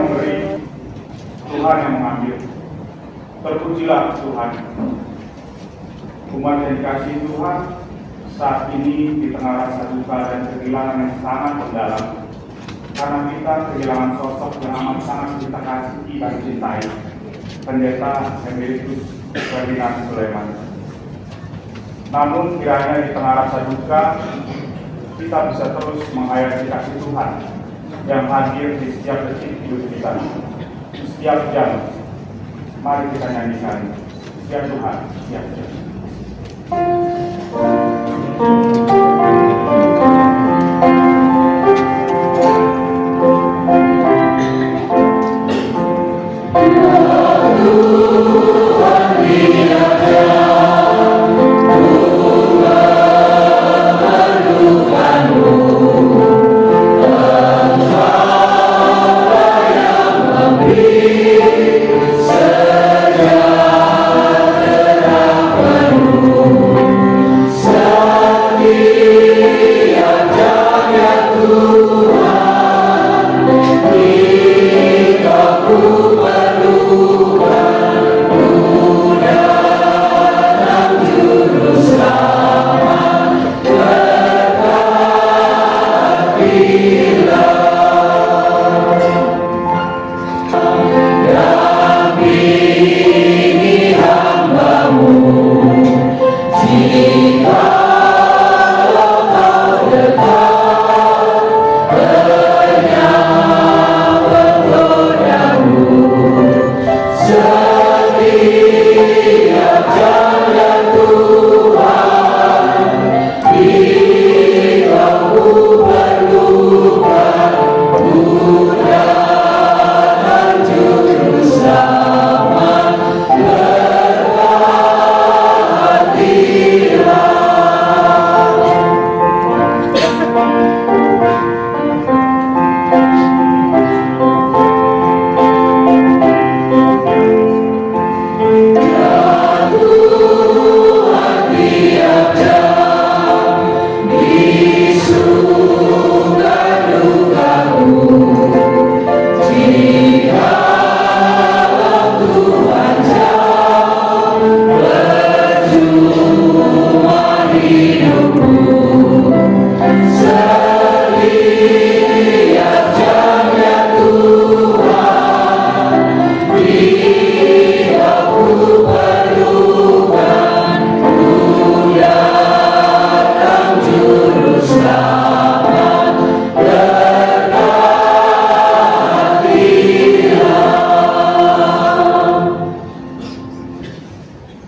memberi, Tuhan yang mengambil. Terpujilah Tuhan. Umat yang dikasihi Tuhan, saat ini di tengah rasa duka dan kehilangan yang sangat mendalam, karena kita kehilangan sosok yang amat sangat kita kasihi dan cintai, Pendeta Emeritus Ferdinand Sulaiman. Namun kiranya di tengah rasa duka, kita bisa terus menghayati kasih Tuhan yang hadir di setiap detik hidup kita, di setiap jam. Mari kita nyanyikan, ya Tuhan, ya Tuhan.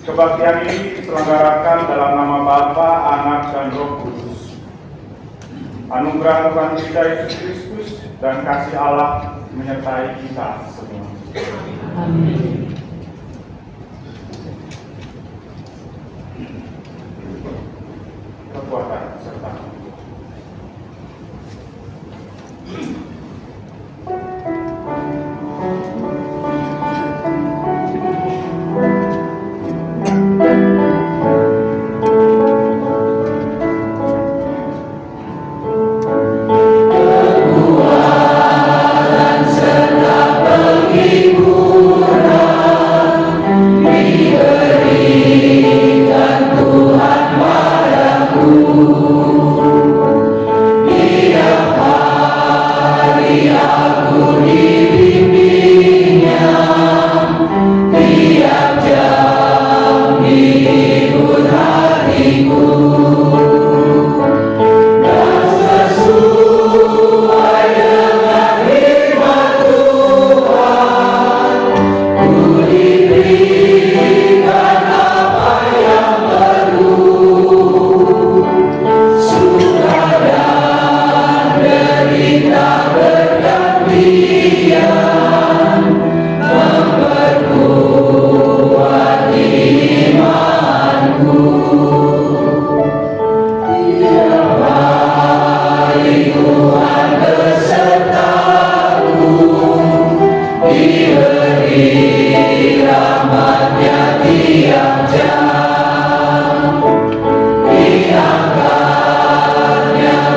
Kebaktian ini diselenggarakan dalam nama Bapa, Anak, dan Roh Kudus. Anugerah Tuhan kita Yesus Kristus dan kasih Allah menyertai kita semua. Amin. Kekuatan serta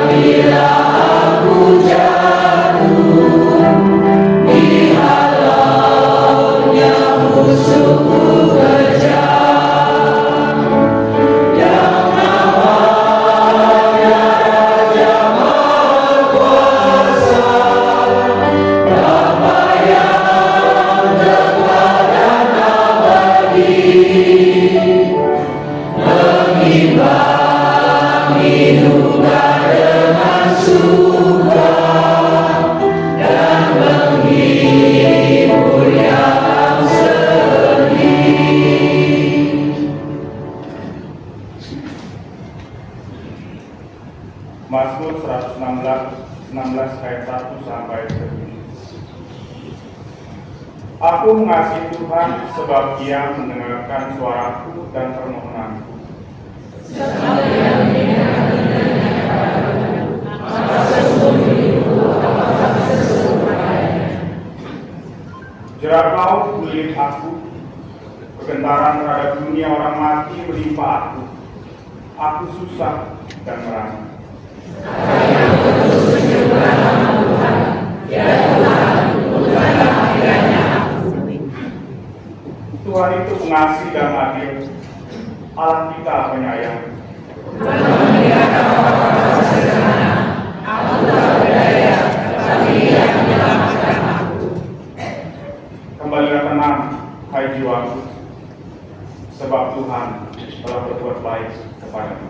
Bila aku jatuh di Mazmur 116 ayat 1 sampai 7. Aku mengasihi Tuhan sebab Dia mendengarkan suaraku dan permohonanku. Jerat laut melilit aku, kegentaran terhadap dunia orang mati menimpa aku. Aku susah dan merana. Tuhan itu mengasihi dan adil, Allah kita penyayang. Kembalilah tenang, hai jiwaku, sebab Tuhan telah berbuat baik kepadamu.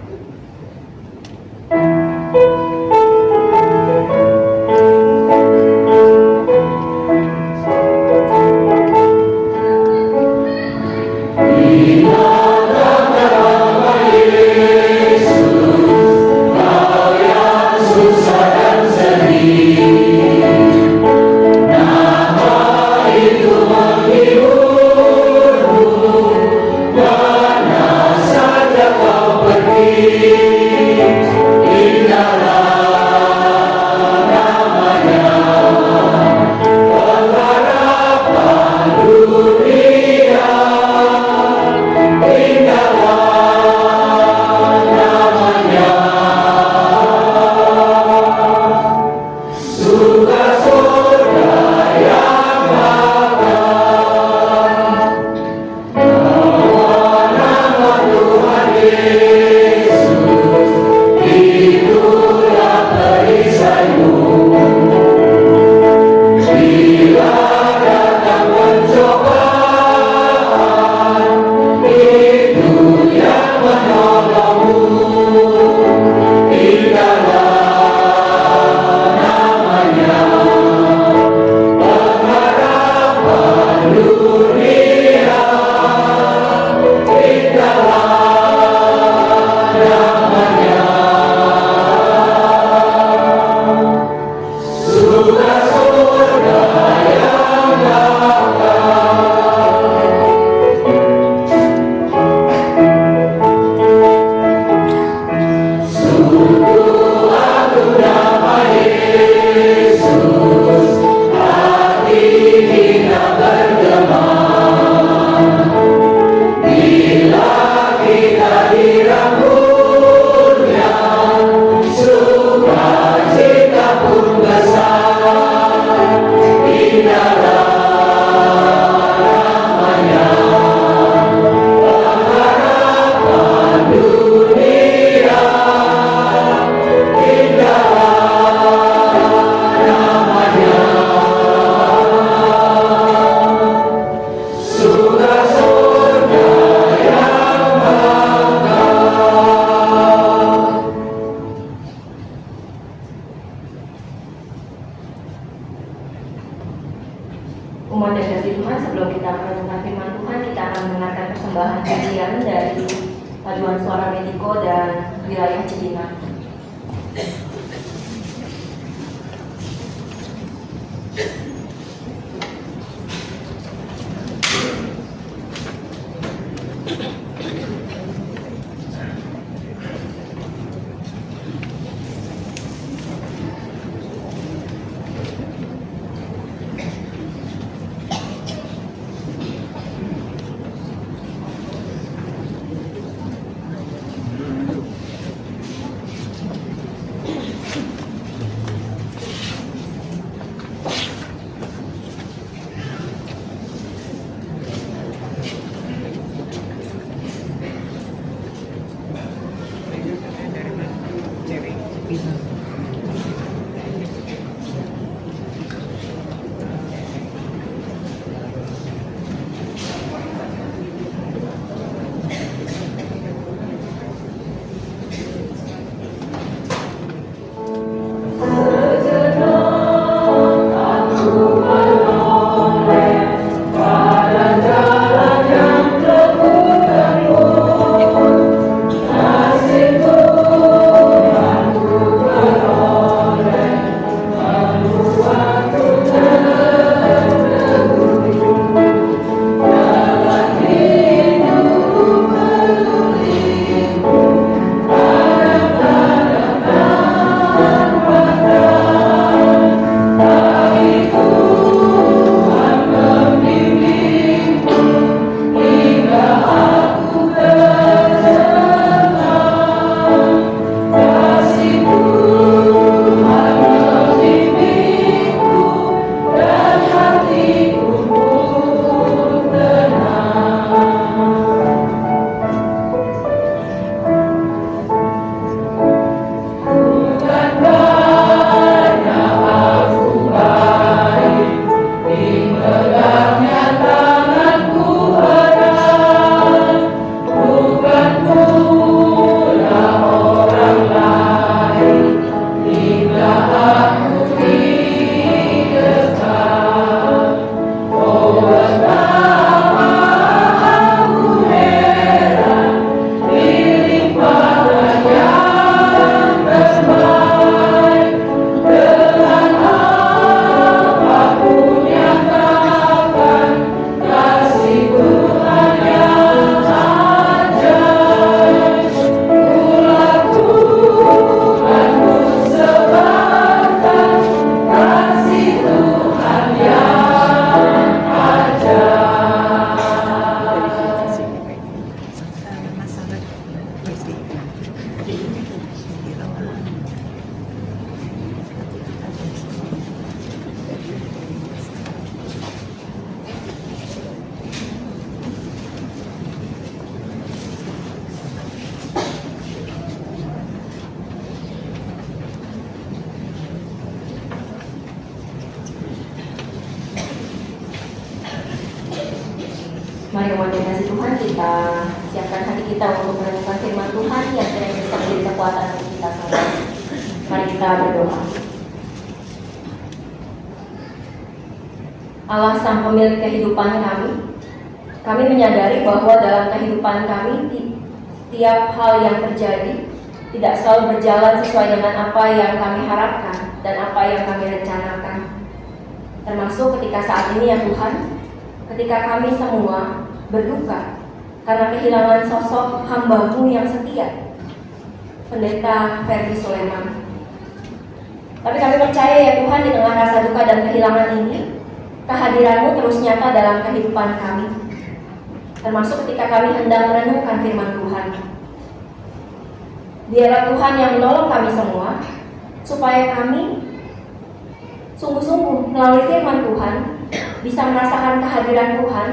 Umat yang kasih Tuhan, sebelum kita merenungkan firman Tuhan, kita akan mendengarkan persembahan pujian dari paduan suara Mediko dan wilayah Cipinang. yang umat yang kasih Tuhan, kita siapkan hati kita untuk merenungkan firman Tuhan yang kiranya bisa menjadi kekuatan untuk kita semua. Mari kita berdoa. Allah Sang Pemilik kehidupan kami menyadari bahwa dalam kehidupan kami setiap hal yang terjadi tidak selalu berjalan sesuai dengan apa yang kami harapkan dan apa yang kami rencanakan. Termasuk ketika saat ini ya Tuhan, ketika kami semua berduka karena kehilangan sosok hamba-Mu yang setia, Pendeta Ferdy Soleman. Tapi kami percaya ya Tuhan, di tengah rasa duka dan kehilangan ini, kehadiran-Mu terus nyata dalam kehidupan kami. Termasuk ketika kami hendak merenungkan firman Tuhan. Biarlah Tuhan yang menolong kami semua, supaya kami sungguh-sungguh melalui firman Tuhan bisa merasakan kehadiran Tuhan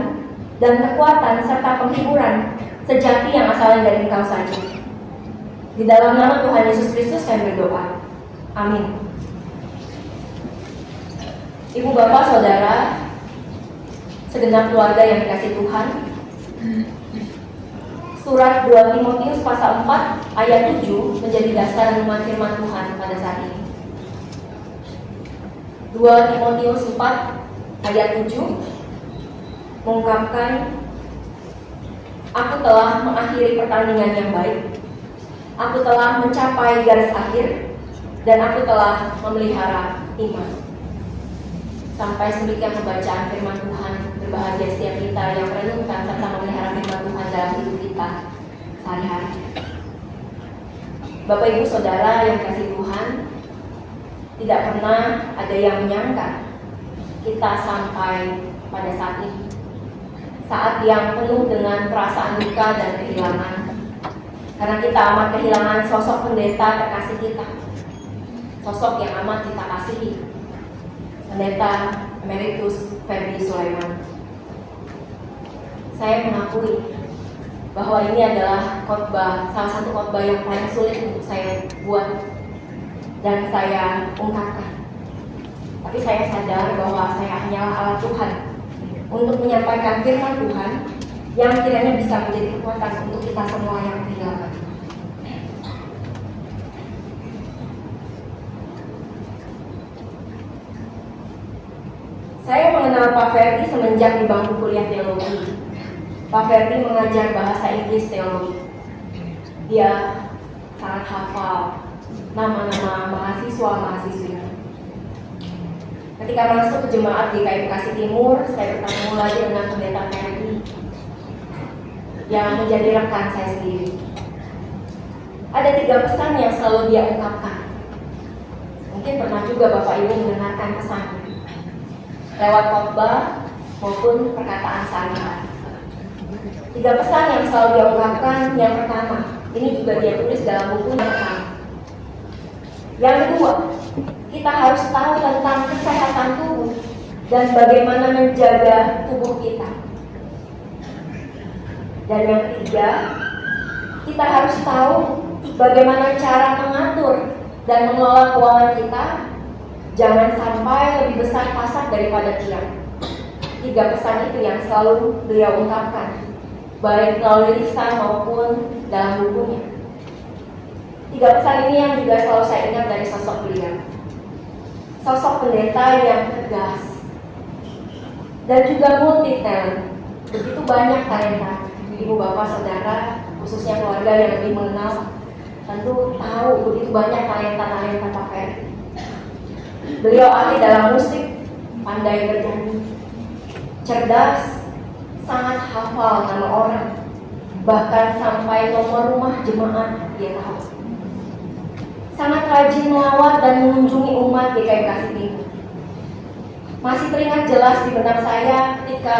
dan kekuatan serta penghiburan sejati yang asalnya dari Engkau saja. Di dalam nama Tuhan Yesus Kristus kami berdoa. Amin. Ibu, Bapak, Saudara, segenap keluarga yang dikasihi Tuhan, surat 2 Timotius pasal 4 ayat 7 menjadi dasar renungan firman Tuhan pada saat ini. 2 Timotius 4 ayat 7 mengungkapkan, aku telah mengakhiri pertandingan yang baik, aku telah mencapai garis akhir, dan aku telah memelihara iman. Sampai sedemikian pembacaan firman Tuhan. Berbahagia setiap kita yang merenungkan serta memelihara firman Tuhan dalam hidup kita sehari-hari. Bapak, Ibu, Saudara yang kasih Tuhan, tidak pernah ada yang menyangka kita sampai pada saat ini, saat yang penuh dengan perasaan duka dan kehilangan. Karena kita amat kehilangan sosok pendeta terkasih kita, sosok yang amat kita kasihi, Pendeta Emeritus Ferdy Soleman. Saya mengakui bahwa ini adalah salah satu khotbah yang paling sulit untuk saya buat dan saya ungkapkan. Tapi saya sadar bahwa saya hanyalah alat Tuhan untuk menyampaikan firman Tuhan yang kiranya bisa menjadi kekuatan untuk kita semua yang kehilangan. Saya mengenal Pak Ferdy semenjak di bangku kuliah teologi. Pak Ferdy mengajar bahasa Inggris teologi. Dia sangat hafal nama-nama mahasiswa-mahasiswinya. Ketika masuk ke jemaat di GKI Bekasi Timur, saya bertemu lagi dengan Pendeta Ferdy yang menjadi rekan saya sendiri. Ada 3 pesan yang selalu dia ungkapkan. Mungkin pernah juga Bapak Ibu mendengarkan pesannya lewat khotbah maupun perkataan sehari-hari. 3 pesan yang selalu dia ungkapkan. Yang pertama, ini juga dia tulis dalam buku yang pertama. Yang kedua, kita harus tahu tentang kesehatan tubuh dan bagaimana menjaga tubuh kita. Dan yang ketiga, kita harus tahu bagaimana cara mengatur dan mengelola keuangan kita. Jangan sampai lebih besar pasak daripada tiang. 3 pesan itu yang selalu beliau ungkapkan, baik melalui lisan maupun dalam bukunya. 3 pesan ini yang juga selalu saya ingat dari sosok beliau. Sosok pendeta yang tegas dan juga multi talent. Begitu banyak talenta. Ibu, Bapak, Saudara, khususnya keluarga yang lebih mengenal, tentu tahu begitu banyak talenta-talenta Pak Ferdy. Beliau ahli dalam musik, pandai bernyanyi, cerdas, sangat hafal nama orang, bahkan sampai nomor rumah jemaat dia tahu. Sangat rajin melawat dan mengunjungi umat di GKI Bekasi Timur. Masih teringat jelas di benak saya ketika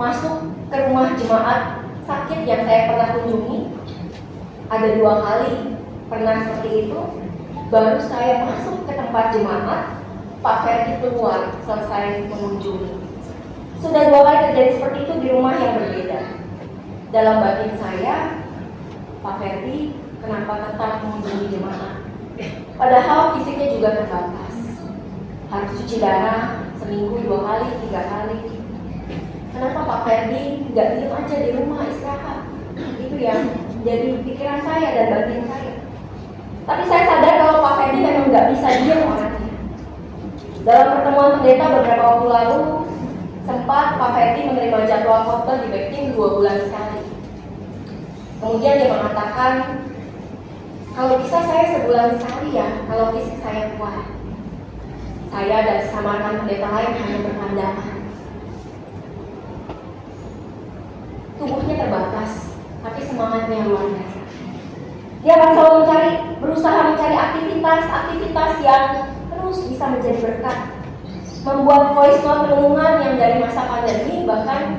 masuk ke rumah jemaat sakit yang saya pernah kunjungi. Ada 2 kali pernah seperti itu. Baru saya masuk ke tempat jemaat, Pak Ferdy keluar selesai mengunjungi. Sudah 2 kali terjadi seperti itu di rumah yang berbeda. Dalam batin saya, Pak Ferdy kenapa tetap mengunjungi jemaat? Padahal fisiknya juga terbatas. Harus cuci darah seminggu 2 kali, 3 kali. Kenapa Pak Ferdi nggak diem aja di rumah istirahat? Itu yang jadi pikiran saya dan batin saya. Tapi saya sadar kalau Pak Ferdi memang nggak bisa diem orangnya. Dalam pertemuan pendeta beberapa waktu lalu, sempat Pak Ferdi menerima jadwal khotbah di Beijing 2 bulan sekali. Kemudian dia mengatakan, kalau bisa saya sebulan sekali ya, kalau fisik saya kuat. Saya dan sesama rekan pendeta lain hanya berpandangan. Tubuhnya terbatas, tapi semangatnya luar biasa. Dia akan selalu berusaha mencari aktivitas yang terus bisa menjadi berkat. Membuat voice note renungan yang dari masa pandemi bahkan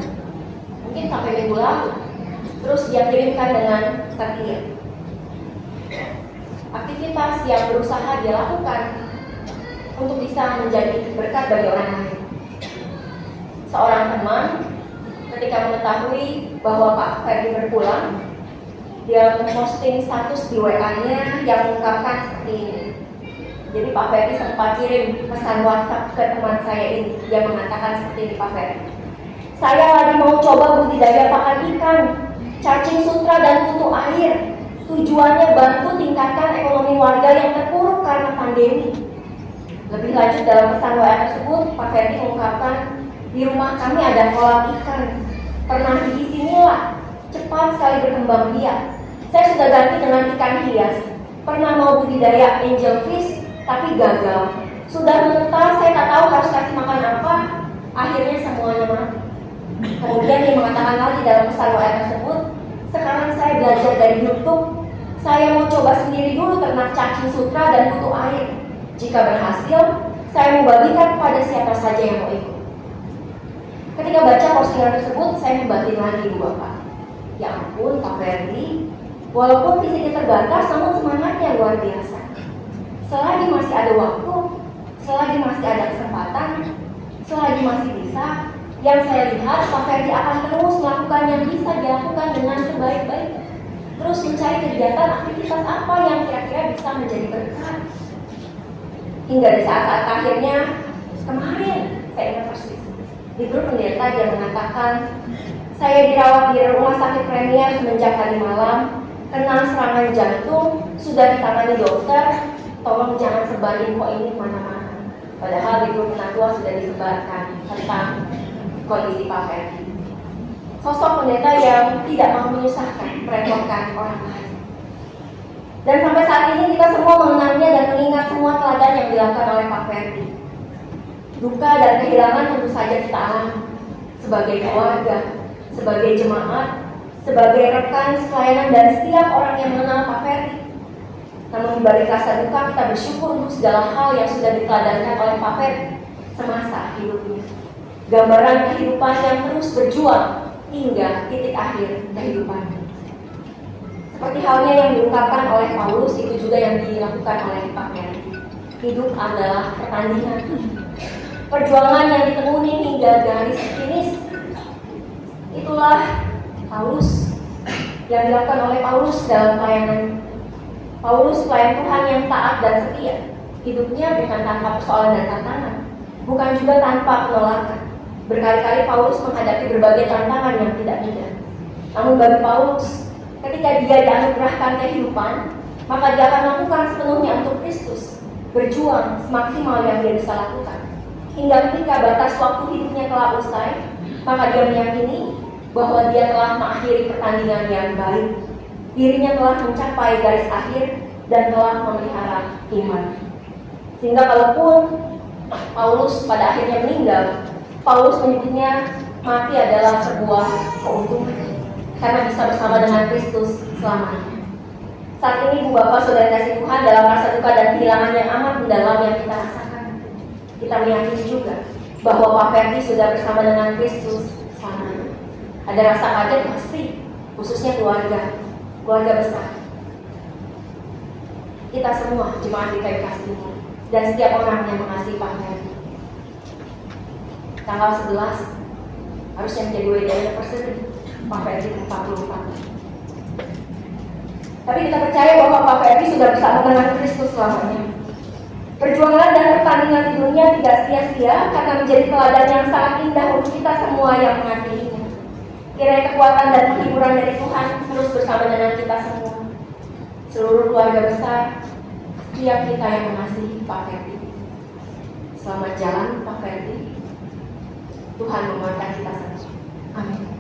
mungkin sampai minggu lalu terus dia kirimkan dengan setia. Aktivitas yang berusaha dia lakukan untuk bisa menjadi berkat bagi orang lain. Seorang teman ketika mengetahui bahwa Pak Ferdi berpulang, dia memposting status di WA-nya yang mengungkapkan seperti ini. Jadi Pak Ferdi sempat kirim pesan WhatsApp ke teman saya ini. Dia mengatakan seperti ini, Pak Ferdi, saya lagi mau coba budidaya pakan ikan, cacing sutra dan kutu air. Tujuannya bantu tingkatkan ekonomi warga yang terpuruk karena pandemi. Lebih lanjut dalam pesan WA tersebut, Pak Ferdi mengungkapkan, di rumah kami ada kolam ikan. Pernah diisi nila, cepat sekali berkembang biak. Saya sudah ganti dengan ikan hias. Pernah mau budidaya angel fish, tapi gagal. Sudah menetas, saya tak tahu harus kasih makan apa. Akhirnya semuanya mati. Kemudian dia mengatakan lagi dalam pesan WA tersebut, sekarang saya belajar dari YouTube. Saya mau coba sendiri dulu ternak cacing sutra dan kutu air. Jika berhasil, saya mau bagikan kepada siapa saja yang mau ikut. Ketika baca postingan tersebut, saya membatin lagi, Bu Bapak. Ya ampun, Pak Ferdi, walaupun fisiknya terbatas, namun semangatnya luar biasa. Selagi masih ada waktu, selagi masih ada kesempatan, selagi masih bisa, yang saya lihat Pak Ferdi akan terus melakukan yang bisa dilakukan dengan sebaik-baiknya. Terus mencari kegiatan aktivitas apa yang kira-kira bisa menjadi berkat. Hingga di saat-saat akhirnya, kemarin saya ingat persis, di grup pendeta dia mengatakan, saya dirawat di rumah sakit Premier semenjak tadi malam, kena serangan jantung, sudah ditangani dokter, tolong jangan sebar info ini kemana-mana. Padahal di grup penatua sudah disebarkan tentang kondisi Pak Ferdi. Sosok pendeta yang tidak mau menyusahkan, merepotkan orang lain. Dan sampai saat ini kita semua mengenalnya dan mengingat semua teladan yang dilakukan oleh Pak Ferdi. Duka dan kehilangan tentu saja kita alami sebagai keluarga, sebagai jemaat, sebagai rekan pelayanan dan setiap orang yang mengenal Pak Ferdi. Namun di balik rasa duka kita bersyukur untuk segala hal yang sudah diteladankan oleh Pak Ferdi semasa hidupnya. Gambaran kehidupan yang terus berjuang hingga titik akhir kehidupannya. Seperti halnya yang diungkapkan oleh Paulus, itu juga yang dilakukan oleh Pak Ferdi. Hidup adalah pertandingan. Perjuangan yang ditemuni hingga garis finish. Itulah Paulus yang dilakukan oleh Paulus dalam pelayanan. Paulus pelayan Tuhan yang taat dan setia. Hidupnya bukan tanpa persoalan dan tantangan, bukan juga tanpa penolakan. Berkali-kali Paulus menghadapi berbagai tantangan yang tidak mudah. Namun bagi Paulus, ketika dia dianugerahkan kehidupan, maka dia akan melakukan sepenuhnya untuk Kristus, berjuang semaksimal yang dia bisa lakukan. Hingga ketika batas waktu hidupnya telah usai, maka dia meyakini bahwa dia telah mengakhiri pertandingan yang baik. Dirinya telah mencapai garis akhir dan telah memelihara iman. Sehingga kalaupun Paulus pada akhirnya meninggal, Paulus menyebutnya mati adalah sebuah keuntungan karena bisa bersama dengan Kristus selamanya. Saat ini Bu Bapak Saudara kasih Tuhan, dalam rasa duka dan kehilangan yang amat mendalam yang kita rasakan, kita meyakini juga bahwa Pak Ferdi sudah bersama dengan Kristus selamanya. Ada rasa kaget pasti, khususnya keluarga besar. Kita semua jemaat di kayu kasihnya dan setiap orang yang mengasihi Pak Ferdi. Tanggal 11 harusnya menjadi wedding anniversary Pak Ferdi 44. Tapi kita percaya bahwa Pak Ferdi sudah bersama dengan Kristus selamanya. Perjuangan dan pertandingan di dunia tidak sia-sia karena menjadi teladan yang sangat indah untuk kita semua yang mengasihinya. Kiranya kekuatan dan penghiburan dari Tuhan terus bersama dengan kita semua. Seluruh keluarga besar, setiap kita yang mengasihi Pak Ferdi. Selamat jalan Pak Ferdi. Tuhan memberkati kita semua. Amin.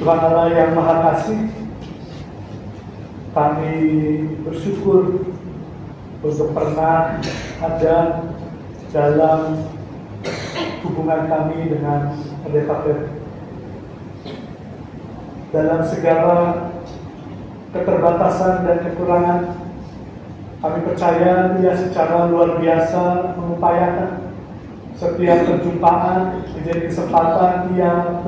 Tuhan Allah yang Maha Kasih, kami bersyukur untuk pernah ada dalam hubungan kami dengan Pendeta Ferdi. Dalam segala keterbatasan dan kekurangan, kami percaya Dia secara luar biasa mengupayakan setiap perjumpaan menjadi kesempatan Dia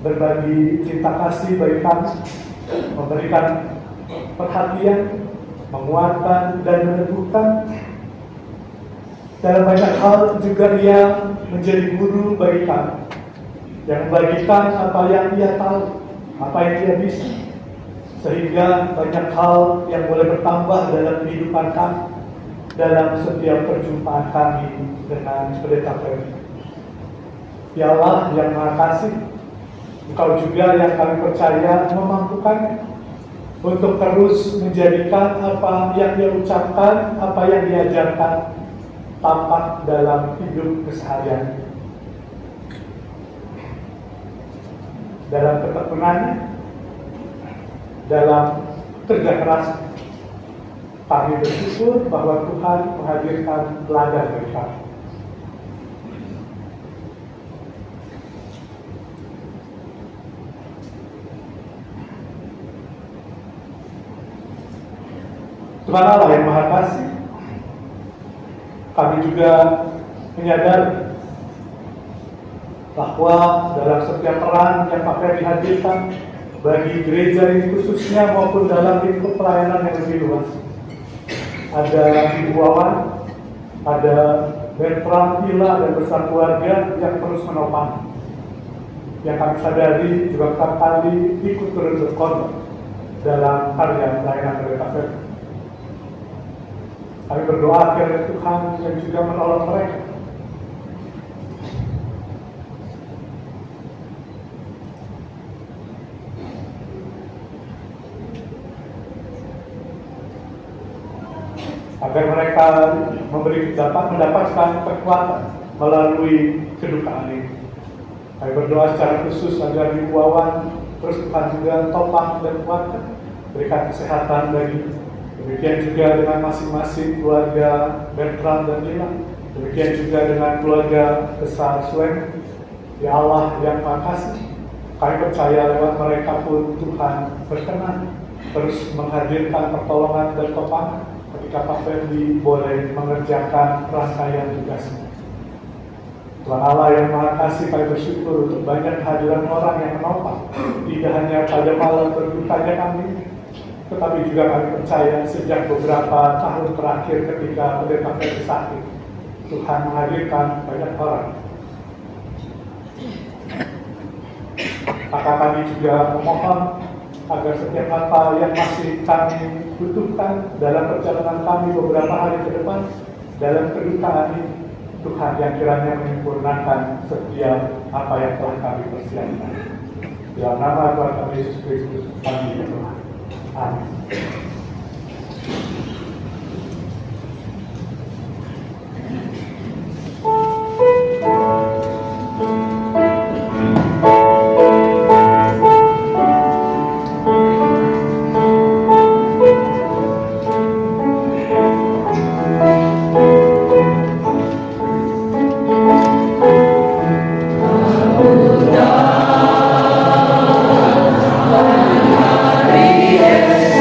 berbagi cinta kasih bagi kami, memberikan perhatian, menguatkan, dan meneguhkan. Dalam banyak hal juga ia menjadi guru bagi kami, yang membagikan apa yang ia tahu, apa yang ia bisa, sehingga banyak hal yang boleh bertambah dalam kehidupan kami, dalam setiap perjumpaan kami dengan Pendeta Ferdi. Ya Allah yang Maha Kasih, Engkau juga yang kami percaya memampukan untuk terus menjadikan apa yang dia ucapkan, apa yang diajarkan tampak dalam hidup keseharian, dalam ketekunannya, dalam kerja keras. Kami bersyukur bahwa Tuhan menghadirkan teladan bagi kami. Tuhan Allah yang Maha Kasih, kami juga menyadari bahwa dalam setiap peran yang Pak Ferdi hadirkan bagi gereja ini khususnya maupun dalam lingkup pelayanan yang lebih luas, ada Ibu Wawan, ada Bertram, Ila, dan bersama keluarga yang terus menopang. Yang kami sadari juga kerap kali ikut turut berkorban dalam karya pelayanan Pendeta Ferdi. Kami berdoa kiranya Tuhan yang juga menolong mereka. Agar mereka dapat mendapatkan kekuatan melalui kedukaan ini. Kami berdoa secara khusus agar Ibu Wawan terus Tuhan juga topang dan kuatkan, berikan kesehatan bagi. Demikian juga dengan masing-masing keluarga Bertram dan Lila. Demikian juga dengan keluarga besar Suen. Ya Allah yang Maha Kasih, kami percaya lewat mereka pun Tuhan berkenan terus menghadirkan pertolongan dan topangan ketika Pak Ferdi boleh mengerjakan rangkaian tugasnya. Tuhan Allah yang Maha Kasih, kami bersyukur untuk banyak kehadiran orang yang menopang, tidak hanya pada malam berbukanya kami, tetapi juga kami percaya sejak beberapa tahun terakhir ketika Pendeta Ferdi sakit, Tuhan menghadirkan banyak orang. Maka kami juga memohon agar setiap apa yang masih kami butuhkan dalam perjalanan kami beberapa hari ke depan, dalam kedukaan ini, Tuhan yang kiranya menyempurnakan setiap apa yang telah kami persiapkan. Dalam nama Tuhan kami Yesus Kristus, kami berdoa. Amin. Yes,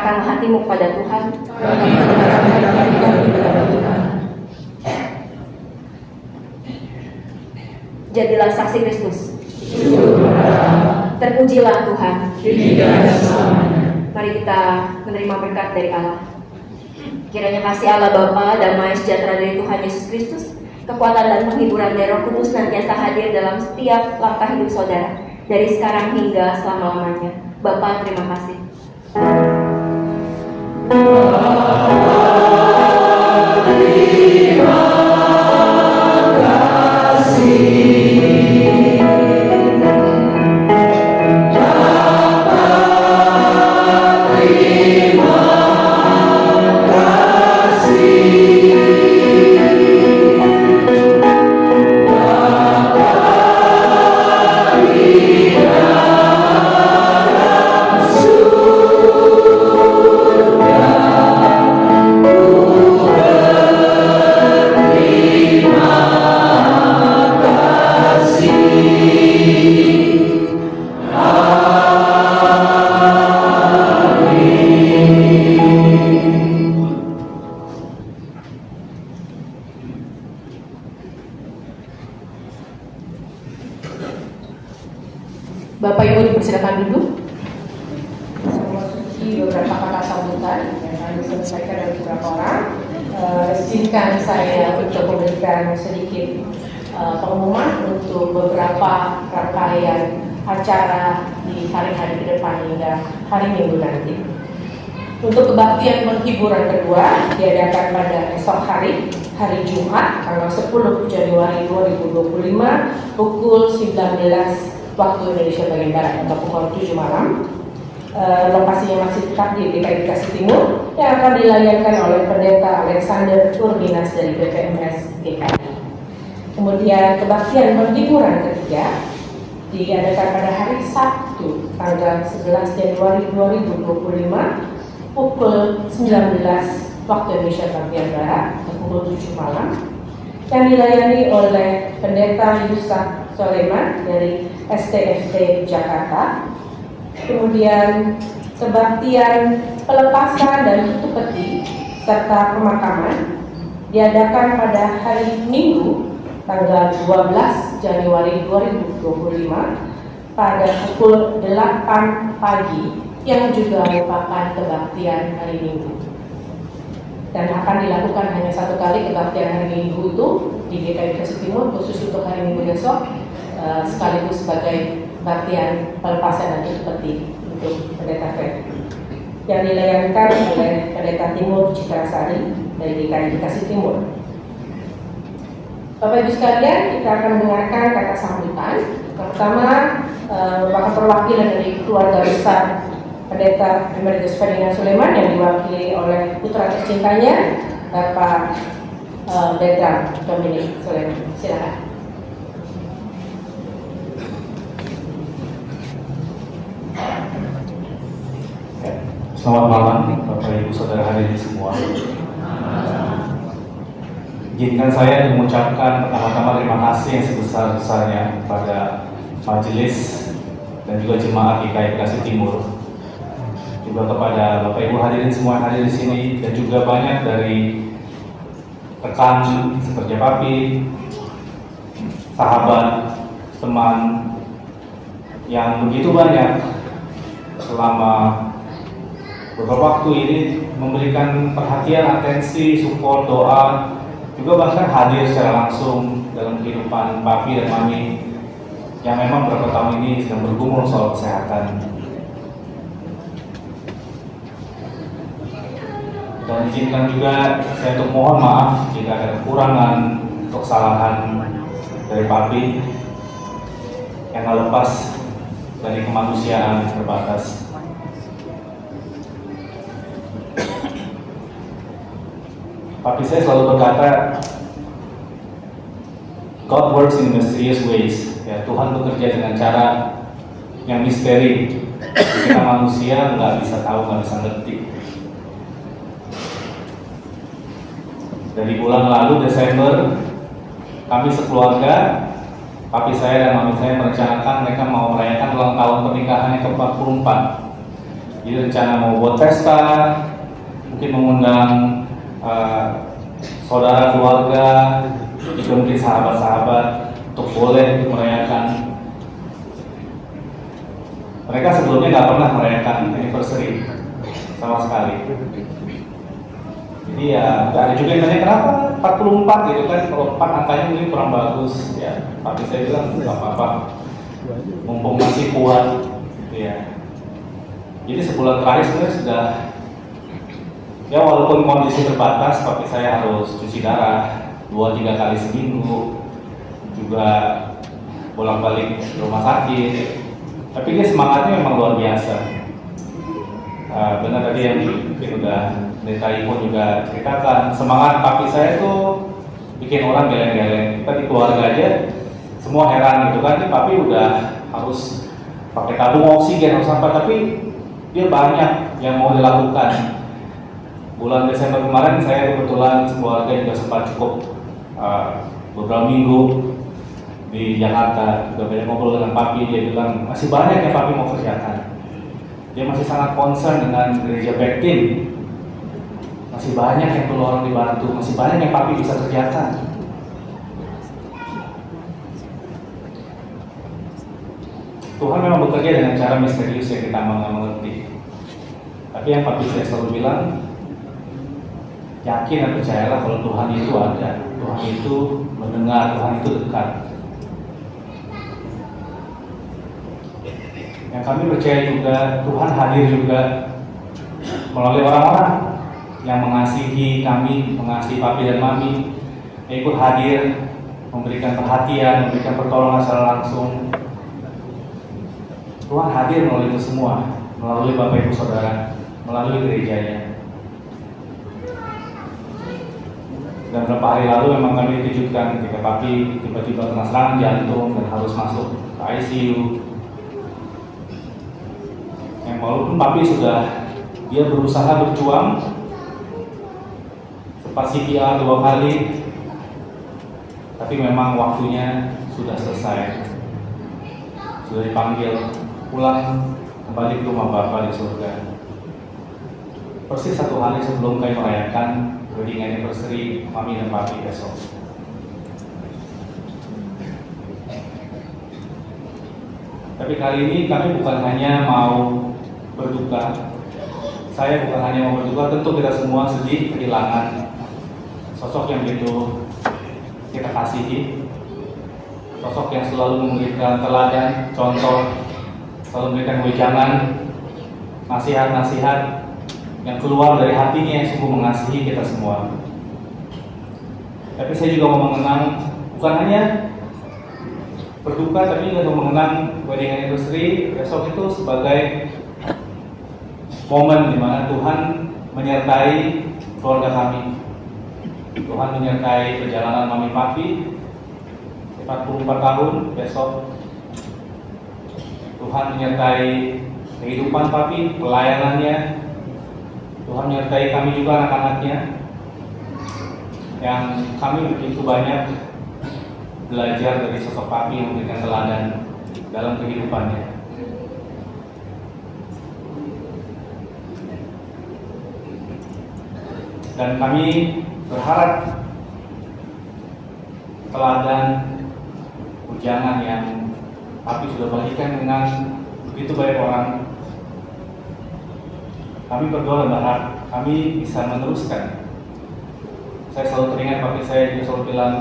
Curahkanlah hatimu kepada Tuhan. Jadilah saksi Kristus. Terpujilah Tuhan. Mari kita menerima berkat dari Allah. Kiranya kasih Allah Bapa, damai sejahtera dari Tuhan Yesus Kristus, kekuatan dan penghiburan dari Roh Kudus senantiasa hadir dalam setiap langkah hidup saudara, dari sekarang hingga selama-lamanya. Bapa, terima kasih. Bapak Ibu dipersilakan duduk. Saya suci beberapa kata sambutan yang akan disampaikan oleh beberapa orang. Izinkan saya untuk memberikan sedikit pengumuman untuk beberapa rangkaian acara di hari-hari ke depan hingga hari Minggu nanti. Untuk kebaktian penghiburan kedua diadakan pada esok hari Jumat tanggal 10 Januari 2025 pukul 19 waktu Indonesia bagian Barat atau pukul 7 malam. Lokasinya masih tetap di DKI Bekasi Timur yang akan dilayangkan oleh Pendeta Alexander Urbinas dari BPMS GKI. Kemudian kebaktian penghiburan ketiga diadakan pada hari Sabtu tanggal 11 Januari 2025 pukul 19 waktu Indonesia bagian Barat atau pukul 7 malam yang dilayani oleh Pendeta Yusuf Soleman dari STFT Jakarta. Kemudian kebaktian pelepasan dan tutup peti serta pemakaman diadakan pada hari Minggu tanggal 12 Januari 2025 pada pukul 8 pagi yang juga merupakan kebaktian hari Minggu. Dan akan dilakukan hanya satu kali kebaktian hari Minggu itu di DKI Bekasi Timur khusus untuk hari Minggu besok, sekaligus sebagai kebaktian pelepasan dan tutup peti untuk Pendeta Fred yang dilayangkan oleh Pendeta Timur Cikarasari dari DKI Bekasi Timur. Bapak Ibu sekalian, kita akan mendengarkan kata sambutan. Pertama, merupakan perwakilan dari keluarga besar Pendeta Emeritus Ferdinand Suleman yang diwakili oleh putra tercintanya Bapak Bertram Dominic Suleman. Silakan. Selamat malam Bapak Ibu Saudara hadirin semua. Izinkan saya mengucapkan pertama-tama terima kasih yang sebesar-besarnya kepada majelis dan juga jemaat GKI Bekasi Timur, juga kepada Bapak Ibu hadirin semua yang hadir di sini, dan juga banyak dari rekan sekerja Papi, sahabat, teman yang begitu banyak selama beberapa waktu ini memberikan perhatian, atensi, support, doa, juga bahkan hadir secara langsung dalam kehidupan Papi dan Mami yang memang beberapa tahun ini sedang bergumul soal kesehatan. Dan izinkan juga saya untuk mohon maaf jika ada kekurangan atau kesalahan dari Papi yang tak lepas dari kemanusiaan terbatas. Papi saya selalu berkata, God works in mysterious ways. Ya, Tuhan bekerja dengan cara yang misteri. Kita manusia nggak bisa tahu, nggak bisa ngerti. Dari bulan lalu Desember, kami sekeluarga, papi saya dan mami saya merencanakan mereka mau merayakan ulang tahun pernikahannya ke-44. Jadi rencana mau buat pesta, mungkin mengundang saudara keluarga, juga mungkin sahabat-sahabat untuk boleh merayakan. Mereka sebelumnya nggak pernah merayakan anniversary sama sekali. Jadi ya nggak ada juga yang tanya kenapa 44 gitu kan, kalau 4 angkanya mungkin kurang bagus ya. Tapi saya bilang nggak apa-apa, mumpung masih kuat ya. Jadi sebulan terakhir sebenarnya sudah ya, walaupun kondisi terbatas, tapi saya harus cuci darah 2-3 kali seminggu, juga bolak-balik ke rumah sakit. Tapi dia semangatnya memang luar biasa. Benar tadi yang mungkin udah Netai pun juga ceritakan, semangat papi saya tuh bikin orang geleng-geleng. Kita di keluarga aja semua heran gitu kan, papi udah harus pakai tabung oksigen harus apa, tapi dia banyak yang mau dilakukan. Bulan Desember kemarin saya kebetulan keluarga juga sempat cukup beberapa minggu di Jakarta, juga banyak ngobrol dengan papi. Dia bilang masih banyak yang papi mau kerjakan. Dia masih sangat concern dengan gereja Bektim. Masih banyak yang perlu orang dibantu, masih banyak yang papi bisa kerjakan. Tuhan memang bekerja dengan cara misterius yang kita nggak mengerti. Tapi yang papi saya selalu bilang, yakin dan percayalah kalau Tuhan itu ada, Tuhan itu mendengar, Tuhan itu dekat. Yang kami percaya juga Tuhan hadir juga melalui orang-orang yang mengasihi kami, mengasihi papi dan mami, yang ikut hadir, memberikan perhatian, memberikan pertolongan secara langsung. Tuhan hadir melalui itu semua, melalui Bapak Ibu Saudara, melalui gerejanya. Dan beberapa hari lalu memang kami dikejutkan ketika papi tiba-tiba kena serangan jantung dan harus masuk ke ICU. Yang walaupun papi dia berusaha berjuang, sempat CPR 2 kali, tapi memang waktunya sudah selesai. Sudah dipanggil pulang kembali ke rumah Bapa di surga. Persis 1 hari sebelum kami merayakan wedding anniversary mami dan papi besok. Tapi kali ini kami bukan hanya mau berduka. Saya bukan hanya mau berduka, tentu kita semua sedih kehilangan sosok yang begitu kita kasihi, sosok yang selalu memberikan teladan, contoh, selalu memberikan wejangan, nasihat-nasihat yang keluar dari hatinya yang sungguh mengasihi kita semua. Tapi saya juga mau mengenang, bukan hanya berduka, tapi juga mau mengenang wedding anniversary besok itu sebagai momen di mana Tuhan menyertai keluarga kami. Tuhan menyertai perjalanan mami papi 44 tahun besok. Tuhan menyertai kehidupan papi, pelayanannya. Tuhan menyertai kami juga anak-anaknya, yang kami begitu banyak belajar dari sosok papi yang memberikan teladan dalam kehidupannya. Dan kami berharap teladan ujangan yang papi sudah bagikan dengan begitu banyak orang, kami berdoa dan berharap kami bisa meneruskan. Saya selalu teringat papi saya juga selalu bilang,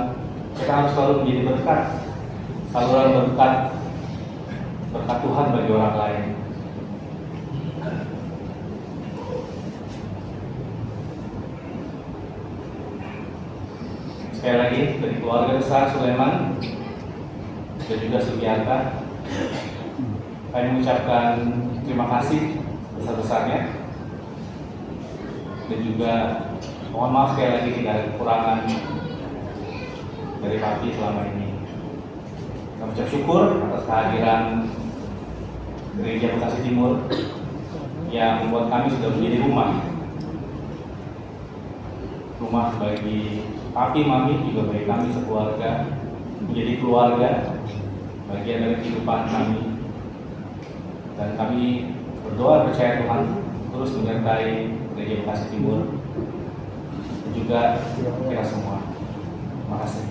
kita harus selalu menjadi berkat, saluran berkat Tuhan bagi orang lain. Sekali lagi dari keluarga besar Sulaiman dan juga Sugiarta, kami mengucapkan terima kasih besar-besarnya, dan juga mohon maaf sekali lagi tidak ada kekurangan dari papi selama ini. Kami ucap syukur atas kehadiran Gereja Bekasi Timur yang membuat kami sudah menjadi rumah bagi papi, mami, juga bagi kami sekeluarga, menjadi keluarga, bagian dari kehidupan kami. Dan kami berdoa percaya Tuhan terus menyertai Gereja Bekasi Timur dan juga kita semua. Terima kasih.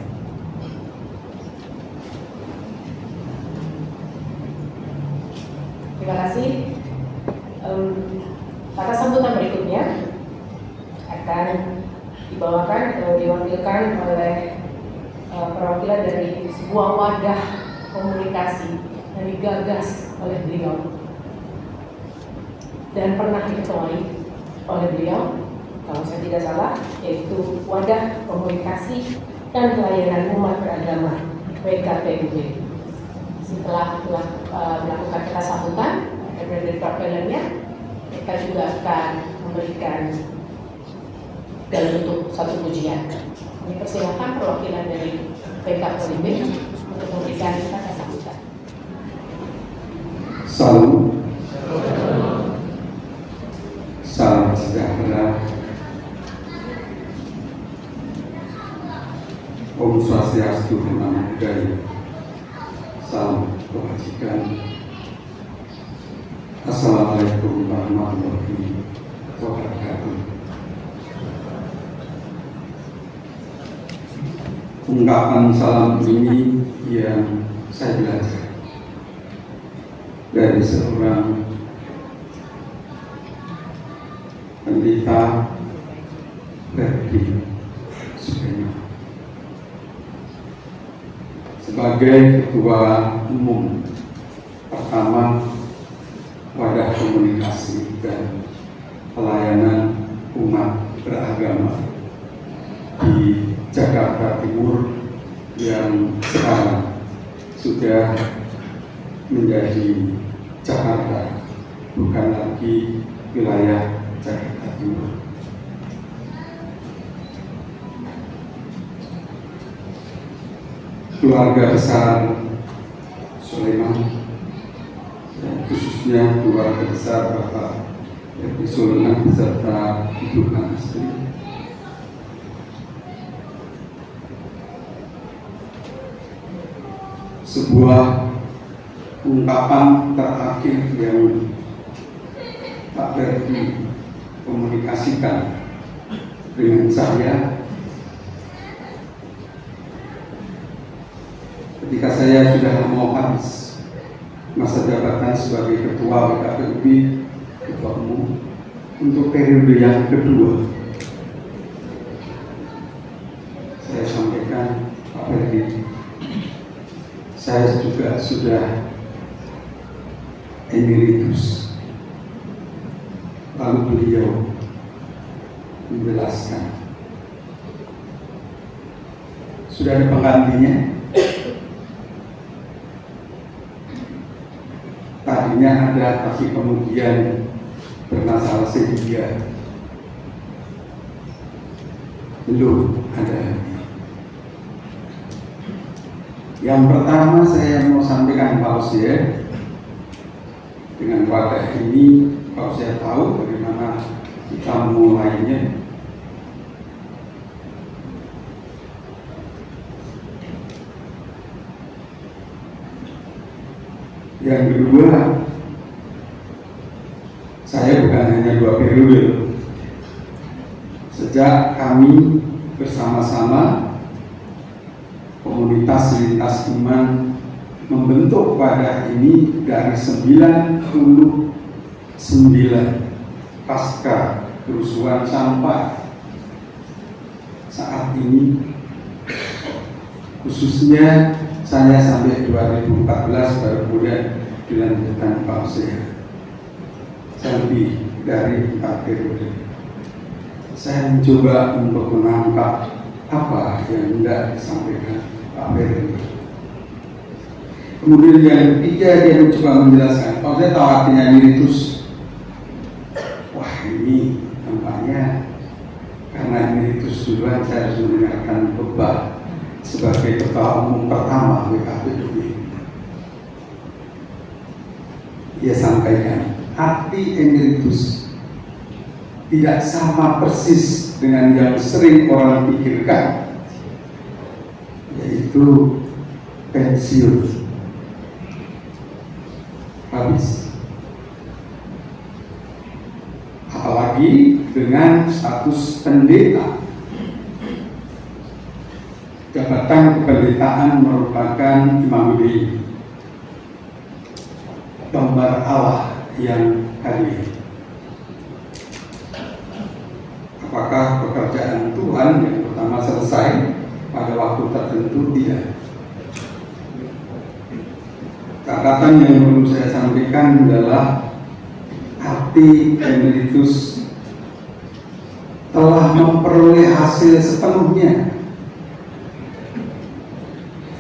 Terima kasih. Kata sambutan berikutnya akan dibawakan atau diwakilkan oleh perwakilan dari sebuah wadah komunikasi yang digagas oleh beliau dan pernah diketuai oleh beliau, kalau saya tidak salah, yaitu Wadah Komunikasi dan Pelayanan Umat Beragama WKPUB. Setelah melakukan kata sambutan dari perwakilannya, mereka juga akan memberikan dalam bentuk satu pujian. Kami persilakan perwakilan dari WKPUB untuk memberikan kata sambutan. Salam sejahtera. Om Swastiastu, Namo Buddhaya. Salam kebajikan. Assalamualaikum warahmatullahi wabarakatuh. Ungkapan salam ini yang saya belajar dari seorang pendeta Ferdi Sugeng sebagai Ketua Umum pertama Wadah Komunikasi dan Pelayanan Umat Beragama di Jakarta Timur yang sekarang sudah menjadi Jakarta, bukan lagi wilayah Jakarta Timur. Keluarga besar Sulaiman dan khususnya keluarga besar Bapak Ferdi Sulaiman beserta Ibu Istri, sebuah ungkapan terakhir yang Pak Ferdi komunikasikan dengan saya ketika saya sudah mau habis masa jabatan sebagai Ketua WKPUB, Ketua Umum untuk periode yang kedua. Saya sampaikan, Pak Ferdi, saya juga sudah emeritus. Lalu beliau menjelaskan, sudah ada penggantinya. Tadinya ada, tapi kemudian bermasalah sehingga belum ada lagi. Yang pertama saya mau sampaikan Pak Usia, dengan wadah ini kalau saya tahu bagaimana kita memulainya. Yang kedua, saya bukan hanya 2 periode. Sejak kami bersama-sama komunitas lintas iman membentuk wadah ini dari 99 pasca kerusuhan sampai saat ini, khususnya saya sampai 2014 baru kemudian dilanjutkan Pak Usia. Saya lebih dari 4 periode. Saya mencoba untuk menangkap apa yang hendak disampaikan Pak Ferdi. Kemudian yang ketiga, dia mencoba menjelaskan, kalau saya tahu artinya emeritus. Wah, ini tampaknya karena emeritus duluan saya harus mendengarkan khotbah sebagai Ketua Umum pertama WKPUB. Ia sampaikan, arti emeritus tidak sama persis dengan yang sering orang pikirkan, yaitu pensiun, habis. apalagi dengan status pendeta. Jabatan kependetaan merupakan imamudi, gambar Allah yang hadir. Apakah pekerjaan Tuhan yang pertama selesai pada waktu tertentu? Tidak. Catatan yang perlu saya sampaikan adalah arti emeritus telah memperoleh hasil sepenuhnya.